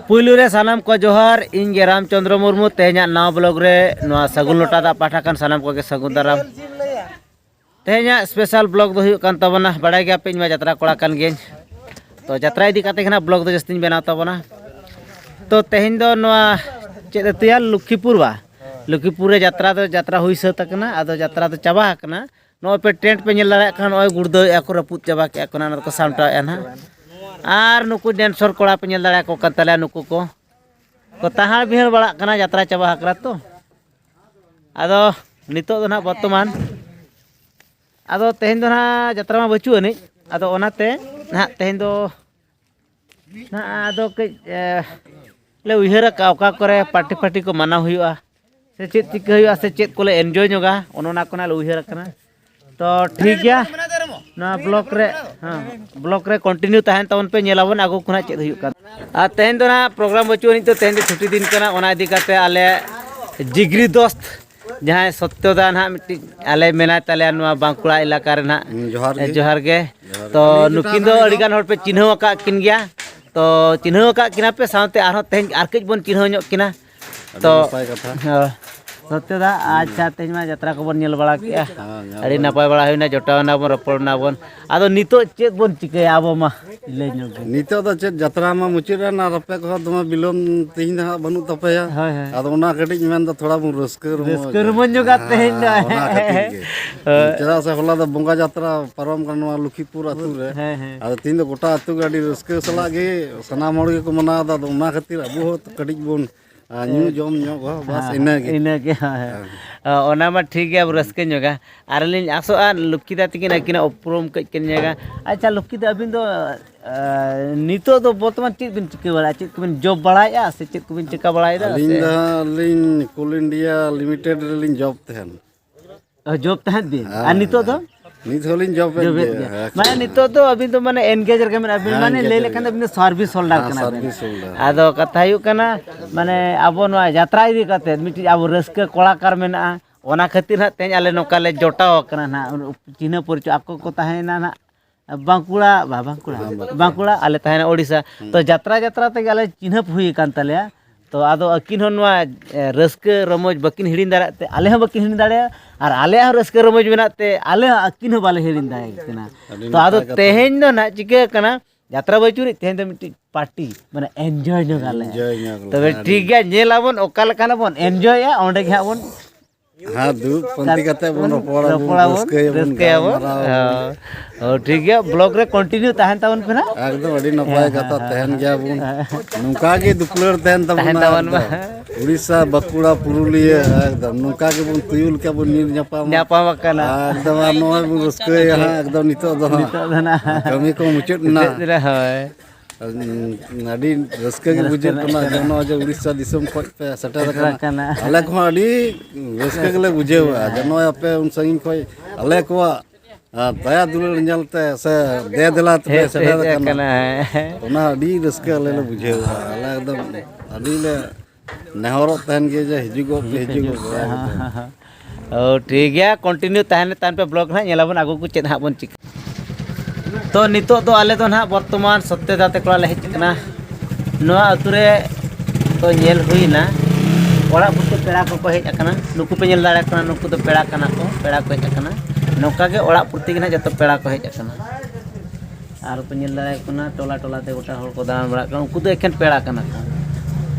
पुलुरे सानाम को जोहार इन गे रामचंद्र मुर्मू तेहना नाव ब्लॉग रे नवा सगुन लोटा दा पाठा कान सानाम को के सगुन दाराम तेहना स्पेशल ब्लॉग दो हुयुक कान तबना बड़ाय गया पे मा यात्रा कोड़ा कान गेन तो यात्रा इदी काते खना ब्लॉग दो जस्तिन बेना तबना तो तेहन दो नवा चेद तैयार लुखीपुर रे यात्रा हुई सत कना आदो यात्रा तो चाबा कना नो पे टेंट पे नेल दाड़ा खान ओय गुड़दो एको रपुत चाबा के कना न को सामटा एना आर नुकु डेंसर कोड़ा पे नेल दाड़ा को कतला नुकु को ताहा बिहर बड़ा कना यात्रा चाबा हकरा तो आदो नितो दो ना वर्तमान आदो तेहन दो ना यात्रा मा बचु अनि आदो ओनाते ना तेहन दो ना आदो के ले उहरा का ओका करे पार्टी को माना हुआ से चेत चिका हुआ से चेत को ले एन्जॉय जोगा ओनोना कोना ले उहरा कना तो ठीक गया ना ब्लॉक रे कंटिन्यू तहन तवन पे नेलाबन आगो खुना चेत हुयुक कान आ तेहन दो ना प्रोग्राम बचु नि तो तेहन दो छुट्टी दिन कना ओना इदी काते आले जिगरी दोस्त जहां सत्यदा ना मिट्टी आले मेना ताले नवा बांकुड़ा इलाका रे ना जोहार गे तो नुकिन दो अडिगान हर पे चिन्हव का किन गया तो चिन्हव का किना पे साथे आरो तेहन आर कज बन चिन्हव ᱧᱚᱜ किना तो सत्यदा अच्छा तेज मा यात्रा को बन नेल बड़ा किया अड़ी नपाय बड़ा होइना जटावना बन रपड़ना बन आदो नितो चेत बन चिकया आबो मा ले ᱧᱚᱜ नितो द चेत यात्रा मा मुचिरा ना रपे को दमा बिलोम तिहिन हा बनु तपया आदो ओना कटिज मेन द थोड़ा बन रस्कर मन जोगा तेहन चला से होला द बंगा यात्रा परम करनवा लुखीपुर अतु रे आदो तीन द गोटा अतु गाड़ी रस्कर सला गे सना मोड़ के को मना द ओना खातिर अबो कटिज बन न्यू जम ᱧᱚᱜ बस इना के ओना मा ठीक गया रस्के ᱧᱚᱜᱟ आर लिन आसोआ लुक्कीदा तिकिन आकिना उपरम कज के ᱧᱚᱜᱟ अच्छा लुक्कीदा अबिन दो नितो दो वर्तमान चेत बिन चिका बड़ा चेत को बिन जॉब बड़ाया से चेत को बिन चिका बड़ायदा लिन कोल इंडिया लिमिटेड लिन जॉब तहन जॉब तहन दिन आ नितो दो नित होलिन जॉब माने नितो तो अबिन तो माने एंगेजर के अबिन माने ले लेखन अबिन सर्विस होल्डर कना आदो कथा हुयुक कना माने आबो नवा यात्रा इदी काते मिटी आबो रस्के कलाकार मेना ओना खातिर हा तेज आले नोका ले जोटाव कना ना चिन्ह परिचय आपको को ताहेना ना बांकुड़ा आले ताहेना ओडिसा तो यात्रा ते आले चिन्ह हुई कान तले तो आदो अकिन होनवा रस्के रमोज बकिन हिडिन दाड़ाते आले ह बकिन हिडिन दाड़े और आले ह रस्के रमोज मेनाते आले अकिन ह बाले हिडिन दाड़े कना तो आदो तेहेन दो ना चिके कना यात्रा बचुरी तेहेन दो मिटी पार्टी माने एन्जॉय जोगाले तबे ठीक गया नेलाबन ओका लेकाना बन एन्जॉय या ओंडे गे बन हां दु पंती कते बन रपड़ा रस्के और ठीक गया ब्लॉग रे कंटिन्यू तहन तवन पे ना एकदम अड़ी नपाय कथा तहन गया बन नुका के दुपलर तहन तवन उड़ीसा बकुड़ा पुरुलिया एकदम नुका के बन तुयुल के बन नीर न्यापा कना एकदम नोय बन रस्के यहां एकदम नितो दो ना कमी को मुचट ना अड़ी रस्के के बुझे कना जनो जे उड़ीसा दिसम खो पे सटर कना आले को अड़ी रस्के के ले बुझे जनो पे उन संगिन खो आले को दया दुलर नेलते से दे दिलाते सटर कना ओना अड़ी रस्के आले ले बुझे आले एकदम अड़ी ले नेहरो तहन के जे हिजुगो ओ ठीक गया कंटिन्यू तहन पे ब्लॉग ना नेलाबन आगो को चेत हा बन चिक तो नितो तो आले तो ना वर्तमान सत्यदा ते कोला ले हेज कना नोआ अतुरे तो नेल हुईना ओड़ा पुते पेड़ा को हेज अकना नुकु पे नेल दाड़ा कना नुकु तो पेड़ा कना को हेज अकना नौका के ओड़ा पुती के ना जतो पेड़ा को हेज अकना आर पे नेल दाड़ा कना टोला ते गोटा हर को दान बड़ा कना उनको तो एखन पेड़ा कना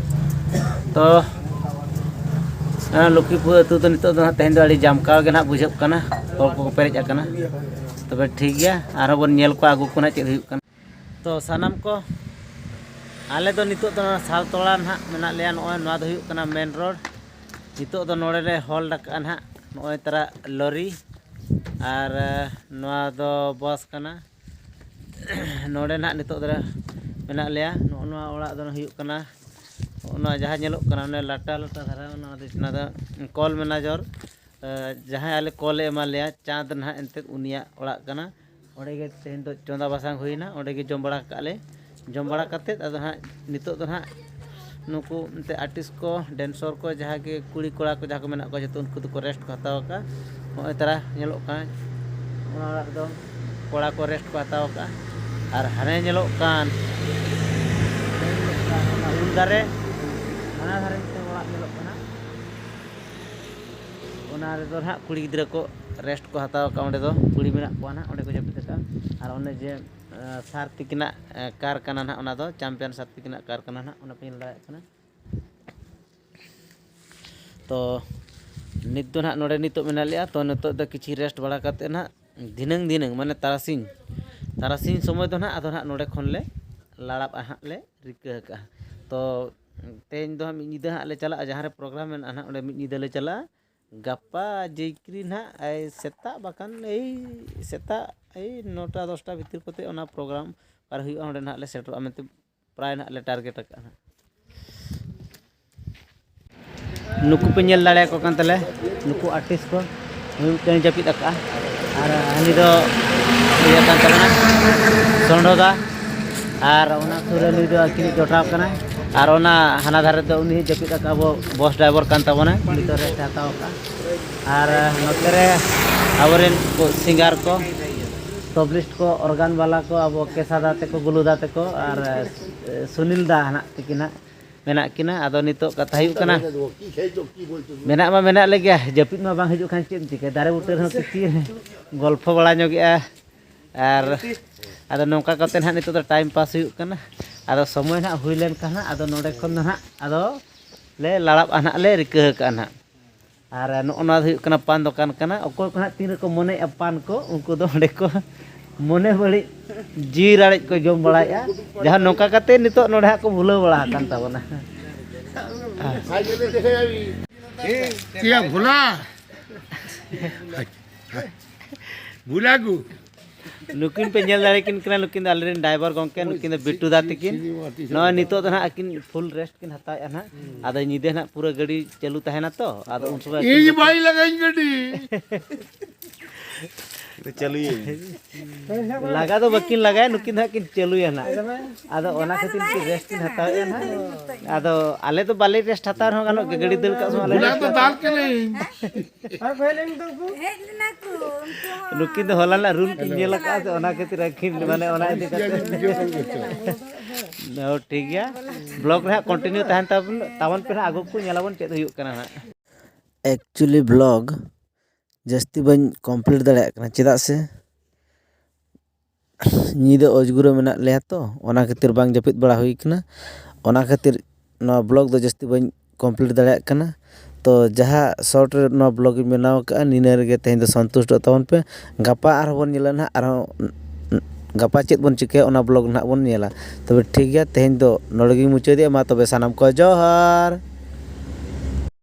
तो लुखीपुर अतु तो नितो दो तेहन दो अड़ी जामका के ना बुझब कना हर को पेरेज अकना तबे ठीक गया आरो बन नेल को आगु कोना चेद हुयुक कना तो सानाम को आले दो नितो दो साल तोड़ा ना मेना लेया नोय नवा दो हुयुक कना मेन रोड नितो दो नोडे रे हॉल डका ना नोय तरा लॉरी आर नवा दो बस कना नोडे ना नितो दो मेना लेया नोआ ओड़ा दो हुयुक कना ओना जहां नेलोक कना ने लाटा धारा ओना दिसना दा कॉल मैनेजर जहां आले कॉल एमा लेया चाँद ना एनते उनिया ओड़ा कना ओडे गे तेन तो चोंदा बासांग हुईना ओडे गे जम बड़ा काले जम बड़ा कते अदो हां नितो दो हां नुकु एनते आर्टिस्ट को डांसर को जहां के कुड़ी कोड़ा को जहां को मेना को जतो उनको तो रेस्ट को हताव का होय तरा नेलोक का ओना ओड़ा दो कोड़ा को रेस्ट को हताव का और हाने नेलोक कान ᱫᱟᱨᱮ ᱦᱟᱱᱟ ᱫᱷᱟᱨᱮ ᱢᱤᱫᱴᱮᱱ ᱚᱲᱟᱜ ᱧᱮᱞᱚᱜ ᱠᱟᱱᱟ ᱚᱱᱟ ᱨᱮᱫᱚ ᱱᱟᱦᱟᱜ ᱠᱩᱲᱤ ᱜᱤᱫᱽᱨᱟᱹ ᱠᱚ ᱨᱮᱥᱴ ᱠᱚ ᱦᱟᱛᱟᱣ ᱟᱠᱟᱫ ᱚᱸᱰᱮ ᱫᱚ ᱠᱩᱲᱤ ᱢᱮᱱᱟᱜ ᱠᱚᱣᱟ ᱱᱟᱦᱟᱜ ᱚᱸᱰᱮ ᱠᱚ ᱡᱟᱹᱯᱤᱫ ᱟᱠᱟᱫᱼᱟ ᱟᱨ ᱚᱱᱮ ᱡᱮ ᱥᱟᱨ ᱛᱤᱠᱤᱱᱟᱜ ᱠᱟᱨ ᱠᱟᱱᱟ ᱱᱟᱦᱟᱜ ᱚᱱᱟ ᱫᱚ ᱪᱟᱢᱯᱤᱭᱟᱱ ᱥᱟᱨ ᱛᱤᱠᱤᱱᱟᱜ ᱠᱟᱨ ᱠᱟᱱᱟ ᱱᱟᱦᱟᱜ ᱚᱱᱟ ᱯᱮ ᱧᱮᱞ ᱫᱟᱲᱮᱭᱟᱜ ᱠᱟᱱᱟ ᱛᱚ ᱱᱤᱛ ᱫᱚ ᱱᱟᱦᱟᱜ ᱱᱚᱰᱮ ᱱᱤᱛᱚᱜ ᱢᱮᱱᱟᱜ ᱞᱮᱭᱟ ᱛᱚ ᱱᱤᱛᱚᱜ ᱫᱚ ᱠᱤᱪᱷᱤ ᱨᱮᱥᱴ ᱵᱟᱲᱟ ᱠᱟᱛᱮᱫ ᱱᱟᱦᱟᱜ ᱫᱷᱤᱱᱟᱹᱝ ᱢᱟᱱᱮ ᱛᱟᱨᱟᱥᱤᱧ ᱥᱚᱢᱚᱭ ᱫᱚ ᱱᱟᱦᱟᱜ ᱟᱫᱚ ᱱᱟᱦᱟᱜ ᱱᱚᱰᱮ ᱠᱷᱚᱱ ᱞᱮ ᱞᱟᱲᱟᱵᱼᱟ ᱦᱟᱸᱜ ᱞᱮ ᱨᱤᱠᱟᱹ ᱟᱠᱟᱜᱼᱟ ᱛᱚ ᱛᱮᱦᱮᱧ ᱫᱚ ᱦᱟᱸᱜ ᱢᱤᱫ ᱧᱤᱫᱟᱹ ᱦᱟᱸᱜ ᱞᱮ ᱪᱟᱞᱟᱜᱼᱟ ᱡᱟᱦᱟᱸ ᱨᱮ ᱯᱨᱳᱜᱨᱟᱢ ᱢᱮᱱᱟᱜᱼᱟ ᱱᱟᱦᱟᱜ ᱚᱸᱰे ᱢᱤᱫ ᱧᱤᱫᱟᱹ ᱞᱮ ᱪᱟᱞᱟᱜᱼᱟ ᱜᱟᱯᱟ ᱡᱮᱭᱠᱨᱤ ᱱᱟᱦᱟᱜ ᱥᱮᱛᱟᱜ ᱵᱟᱠᱷᱟᱱ ᱥᱮᱛᱟᱜ 9টা 10টা ᱵᱷᱤᱛᱤᱨ ᱠᱚᱛᱮ ᱚᱱᱟ ᱯᱨᱳᱜᱨᱟᱢ ᱟᱨ ᱦᱩᱭᱩᱜᱼᱟ ᱚᱸᱰᱮ ᱱᱟᱦᱟᱜ ᱞᱮ ᱥᱮᱴᱮᱨᱚᱜᱼᱟ ᱢᱮᱱᱛᱮ ᱯᱨᱟᱭ ᱱᱟᱦᱟᱜ ᱞᱮ ᱴᱟᱨᱜᱮᱴ ᱟᱠᱟᱜᱼᱟ ᱱᱟᱦᱟᱜ ᱱᱩᱠᱩ ᱯᱮ ᱧᱮᱞ ᱫᱟᱲᱮᱭᱟᱠᱚ ᱠᱟᱱ ᱛᱟᱞᱮ ᱱᱩᱠᱩ ᱟᱨᱴᱤᱥᱴ ᱠᱚ ᱢᱤᱫᱴᱮᱱ ᱡᱟᱹᱯᱤᱫ ᱟᱠᱟᱜᱼᱟ ᱟᱨ ᱦᱟᱹᱱᱤ ᱫᱚ ᱤᱭᱟᱹ ᱠᱟᱱ ᱛᱟᱵᱚᱱᱟ ᱥᱚᱱᱰᱚᱫᱟ ᱟᱨ ᱚᱱᱟ ᱥᱩᱨ ᱨᱮ ᱱᱩᱭ ᱫᱚ ᱟᱹᱠᱤᱱᱤᱡ ᱡᱚᱴᱟᱣ ᱠᱟᱱᱟᱭ ᱟᱨ ᱚᱱᱟ ᱦᱟᱱᱟ ᱫᱷᱟᱨᱮ ᱫᱚ ᱩᱱᱤ ᱡᱟᱹᱯᱤᱫ ᱟᱠᱟᱫ ᱟᱵᱚ ᱵᱚᱥ ᱰᱨᱟᱭᱵᱷᱟᱨ ᱠᱟᱱ ᱛᱟᱵᱚᱱᱟᱭ ᱩᱱᱤ ᱫᱚ ᱨᱮᱥᱴ ᱦᱟᱛᱟᱣ ᱟᱠᱟᱜᱼᱟ ᱟᱨ ᱱᱚᱛᱮ ᱨᱮ ᱟᱵᱚᱨᱮᱱ ᱥᱤᱝᱜᱟᱨ ko ᱛᱚᱵᱞᱤᱥᱴ ko organ ᱵᱟᱞᱟ ko ᱟᱵᱚ ᱠᱮᱥᱟᱫᱟ ᱛᱮᱠᱚ ᱜᱩᱞᱩᱫᱟ ᱛᱮᱠᱚ ᱟᱨ ᱥᱩᱱᱤᱞ ᱫᱟ ᱦᱮᱱᱟᱜ ᱛᱟᱹᱠᱤᱱᱟ ᱢᱮᱱᱟᱜ ᱠᱤᱱᱟ ᱟᱫᱚ ᱱᱤᱛᱚᱜ ᱠᱟᱛᱷᱟ ᱦᱩᱭᱩᱜ ᱠᱟᱱᱟ ᱢᱮᱱᱟᱜ ᱢᱟ ᱢᱮᱱᱟᱜ ᱞᱮᱜᱮᱭᱟ ᱡᱟᱹᱯᱤᱫ ᱢᱟ ᱵᱟᱝ ᱦᱤᱡᱩᱜ ᱠᱷᱟᱱ ᱪᱮᱫ ᱮᱢ ᱪᱤᱠᱟᱹᱭᱟ ᱫᱟᱨᱮ ᱵᱩᱴᱟᱹ ᱨᱮᱦᱚᱸ ᱠᱤᱪᱷᱤ ᱜᱚᱞᱯᱷᱚ ᱵᱟᱲᱟ ᱧᱚᱜᱮᱜᱼᱟ ᱟᱨ ᱟᱫᱚ ᱱᱚᱝᱠᱟ ᱠᱟᱛᱮ ᱱᱟᱦᱟᱜ ᱱᱤᱛᱚᱜ ᱫᱚ ᱴᱟᱭᱤᱢ ᱯᱟᱥ ᱦᱩᱭᱩᱜ ᱠᱟᱱᱟ ᱟᱫᱚ ᱥᱚᱢᱚᱭ ᱱᱟᱦᱟᱜ ᱦᱩᱭ ᱞᱮᱱᱠᱷᱟᱱ ᱱᱟᱦᱟᱜ ᱟᱫᱚ ᱱᱚᱰᱮ ᱠᱷᱚᱱ ᱫᱚ ᱱᱟᱦᱟᱜ ᱟᱫᱚ ᱞᱮ ᱞᱟᱲᱟᱵᱼᱟ ᱱᱟᱦᱟᱜ ᱞᱮ ᱨᱤᱠᱟᱹ ᱟᱠᱟᱜᱼᱟ ᱱᱟᱦᱟᱜ ᱟᱨ ᱱᱚᱜᱼᱚ ᱱᱚᱣᱟ ᱫᱚ ᱦᱩᱭᱩᱜ ᱠᱟᱱᱟ ᱯᱟᱱ ᱫᱚᱠᱟᱱ ᱠᱟᱱᱟ ᱚᱠᱚᱭ ᱠᱚ ᱱᱟᱦᱟᱜ ᱛᱤᱱ ᱨᱮᱠᱚ ᱢᱚᱱᱮᱭᱮᱜᱼᱟ ᱯᱟᱱ ko उनको ᱫᱚ ᱚᱸᱰᱮ ko ᱢᱚᱱᱮ ᱵᱟᱹᱲᱤᱡ ᱡᱤᱣᱤ ᱨᱟᱲᱮᱡ ko ᱡᱚᱢ ᱵᱟᱲᱟᱭᱮᱜᱼᱟ ᱡᱟᱦᱟᱸ ᱱᱚᱝᱠᱟ ᱠᱟᱛᱮ ᱱᱤᱛᱚᱜ ᱱᱚᱰᱮ ᱦᱟᱸᱜ ᱠᱚ ᱵᱷᱩᱞᱟᱹᱣ ᱵᱟᱲᱟ ᱟᱠᱟᱱ ᱛᱟᱵᱚᱱᱟ क्या भूला भूला गु नुकिन पे ñel दाड़े किन कना नुकिन ᱫᱚ ᱟᱞᱮᱨᱮᱱ ᱰᱨᱟᱭᱵᱷᱟᱨ ᱜᱚᱝᱠᱮ नुकिन ᱫᱚ ᱵᱤᱴᱩ ᱫᱟ ᱛᱟᱹᱠᱤᱱ ᱱᱚᱜᱼᱚᱭ ᱱᱤᱛᱚᱜ ᱫᱚ ᱱᱟᱦᱟᱜ ᱟᱹᱠᱤᱱ ᱯᱷᱩᱞ ᱨᱮᱥᱴ ᱠᱤᱱ ᱦᱟᱛᱟᱣᱮᱜᱼᱟ ᱱᱟᱦᱟᱜ ᱟᱫᱚ ᱧᱤᱫᱟᱹ ᱱᱟᱦᱟᱜ ᱯᱩᱨᱟᱹ ᱜᱟᱹᱰᱤ ᱪᱟᱹᱞᱩ ᱛᱟᱦᱮᱱᱟ ᱛᱚ ᱟᱫᱚ ᱩᱱ ᱥᱚᱢᱚᱭ ये बाई लगाई गड्डी ᱞᱟᱜᱟ ᱫᱚ ᱵᱟᱹᱠᱤᱱ ᱞᱟᱜᱟᱭᱟ ᱱᱩᱠᱤᱱ ᱫᱚ ᱦᱟᱸᱜ ᱠᱤᱱ ᱪᱟᱹᱞᱩᱭᱟ ᱱᱟᱦᱟᱜ ᱟᱫᱚ ᱚᱱᱟ ᱠᱷᱟᱹᱛᱤᱨ ᱠᱤᱱ ᱨᱮᱥᱴ ᱠᱤᱱ ᱦᱟᱛᱟᱣᱮᱜᱼᱟ ᱱᱟᱦᱟᱜ ᱟᱫᱚ ᱟᱞᱮ ᱫᱚ ᱵᱟᱞᱮ ᱨᱮᱥᱴ ᱦᱟᱛᱟᱣ ᱨᱮᱦᱚᱸ ᱜᱟᱱᱚᱜ ᱜᱮ ᱜᱟᱹᱰᱤ ᱫᱟᱹᱲ ᱠᱟᱜ ᱥᱚᱢᱚᱭ ᱟᱞᱮ भूला तो दाल के नहीं नुकिन ᱫᱚ ᱦᱚᱞᱟ ᱨᱮᱱᱟᱜ ᱨᱩᱞ ᱠᱤᱱ ᱧᱮᱞ ᱟᱠᱟᱫᱼᱟ ᱥᱮ ᱚᱱᱟ ᱠᱷᱟᱹᱛᱤᱨ ᱟᱹᱠᱤᱱ ᱢᱟᱱᱮ ᱚᱱᱟ ᱤᱫᱤ ᱠᱟᱛᱮ ᱴᱷᱤक ᱜᱮᱭᱟ ᱵᱞᱚᱜ ᱨᱮ ᱦᱟᱸᱜ ᱠᱚᱱᱴᱤᱱᱤᱭᱩ ᱛᱟᱦᱮᱱ ᱛᱟᱵᱚᱱ ᱯᱮ ᱦᱟᱸᱜ ᱟᱜᱩ ᱠᱚ ᱧᱮᱞᱟᱵᱚᱱ ᱪᱮᱫ ᱦᱩᱭᱩᱜ ᱠᱟᱱᱟ ᱦᱟᱸᱜ ᱮᱠᱪᱩᱭᱮᱞᱤ ᱵᱞᱚᱜ ᱡᱟᱹᱥᱛᱤ ᱵᱟᱹᱧ ᱠᱚᱢᱯᱞᱤᱴ ᱫᱟᱲᱮᱭᱟᱜ ᱠᱟᱱᱟ ᱪᱮᱫᱟᱜ ᱥᱮ ᱧᱤᱫᱟᱹ ᱚᱡᱽᱜᱩᱨᱟᱹ ᱢᱮᱱᱟᱜ ᱞᱮᱭᱟ ᱛᱚ ᱚᱱᱟ ᱠᱷᱟᱹᱛᱤᱨ ᱵᱟᱝ ᱡᱟᱹᱯᱤᱫ ᱵᱟᱲᱟ ᱦᱩᱭ ᱠᱟᱱᱟ ᱚᱱᱟ ᱠᱷᱟᱹᱛᱤर ᱱᱚᱣᱟ ᱵᱞᱚᱜ ᱫᱚ ᱡᱟᱹᱥᱛᱤ ᱵᱟᱹᱧ ᱠᱚᱢᱯᱞᱤᱴ ᱫᱟᱲᱮᱭᱟᱜ ᱠᱟᱱᱟ ᱛᱚ ᱡᱟᱦᱟᱸ ᱥᱚᱨᱴ ᱨᱮ ᱱᱚᱣᱟ ᱵᱞᱚᱜ ᱤᱧ ᱵᱮᱱᱟᱣ ᱟᱠᱟᱜᱼᱟ ᱱᱤᱱᱟᱹ ᱨᱮᱜᱮ ᱛᱮᱦᱮᱧ ᱫᱚ ᱥᱚᱱᱛᱩᱥᱴᱚᱜ ᱛᱟᱵᱚᱱ ᱯᱮ ᱜᱟᱯᱟ ᱟᱨᱦᱚᱸ ᱵᱚᱱ ᱧᱮᱞᱟ ᱱᱟᱦᱟᱜ ᱟᱨᱦᱚᱸ ᱜᱟᱯᱟ ᱪᱮᱫ ᱵᱚᱱ ᱪᱤᱠᱟᱹᱭᱟ ᱚᱱᱟ ᱵᱞᱚᱜ ᱱᱟᱦᱟᱜ ᱵᱚᱱ ᱧᱮᱞᱟ ᱛᱚᱵᱮ ᱴᱷᱤᱠ ᱜᱮᱭᱟ ᱛᱮᱦᱮᱧ ᱫᱚ ᱱᱚᱰᱮ ᱜᱤᱧ ᱢᱩᱪᱟᱹᱫᱮᱜᱼᱟ ᱢᱟ ᱛᱚᱵᱮ ᱥᱟᱱᱟᱢ ᱠᱚ ᱡᱚᱦᱟᱨ